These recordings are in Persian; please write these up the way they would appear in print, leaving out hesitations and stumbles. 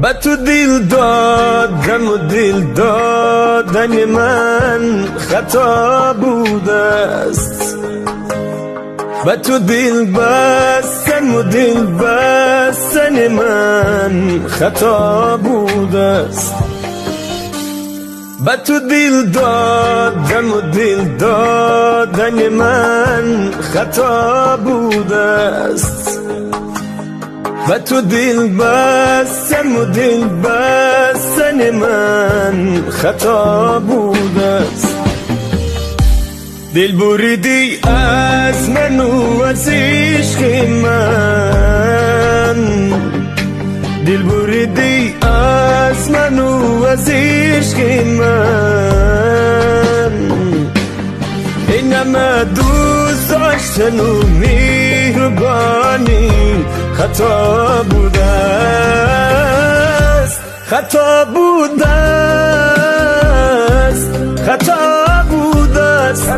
به تو دل دادم و دل دادن من خطا بوده است، به تو دل بستن و دل بستن من خطا بوده است. به تو دل دادم و دل دادن من خطا بوده است، به تو دل بستن و دل بستن من خطا بوده است. دل بریدی از من و از عشق من، دل بریدی از من و از عشق من، این همه دوست داشتن و مهربانی خطا بوده است، خطا بوده است، خطا بوده است،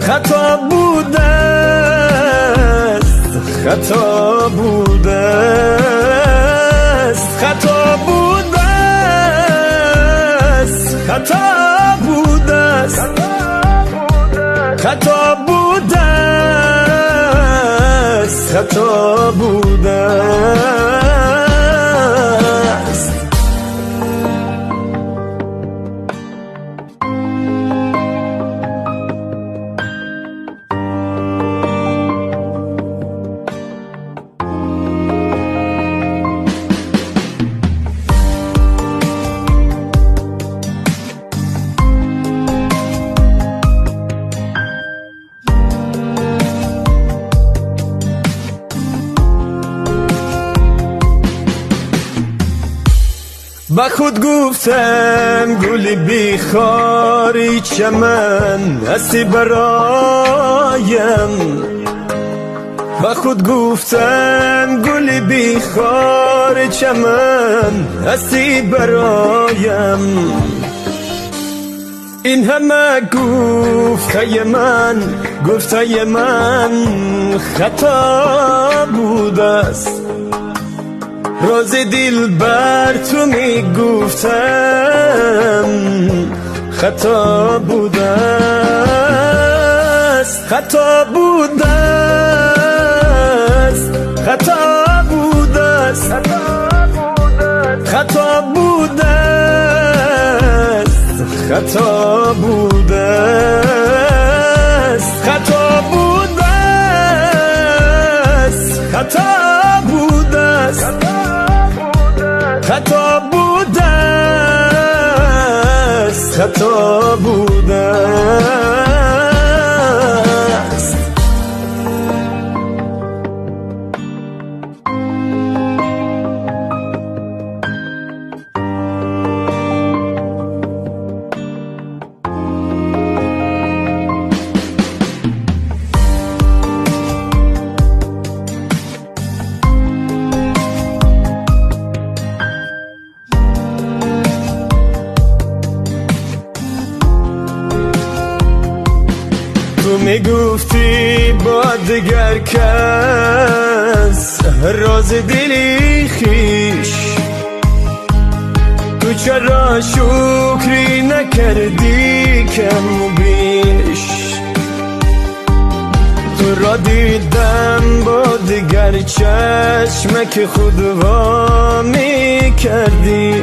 خطا بوده است، خطا بوده است، خطا بوده است، خطا بوده است، خطا بوده است، خطا بوده است. با خود گفتم گل بیخاری چمن هستی برایم، با خود گفتم گل بیخار چمن هستی برایم، این همه گفته من گفته من خطا بوده است، راز دل بر تو می گفتم خطا بوده است، خطا بوده است، خطا بوده است، خطا بوده است، خطا بوده است، خطا بوده است، خطا بوده است، خطا بوده است، خطا بوده است. تو میگفتی با دگر کس راز دلی خیش، تو چرا شکری نکردی کم و بیش، تو را دیدم با دگر چشمک خود وا میکردی،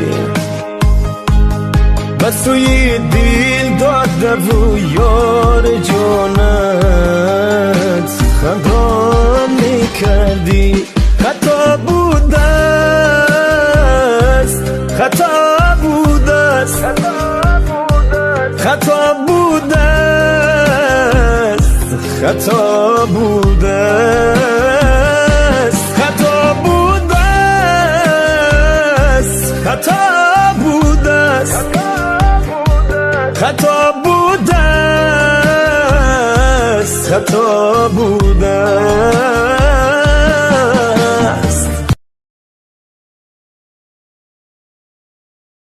بس توی دل داده و یار جانت خطا میکردی، خطا بوده است، خطا بوده است، خطا بوده است، خطا بوده است، خطا بوده است، خطا بوده است، خطا بوده است، خطا بوده است.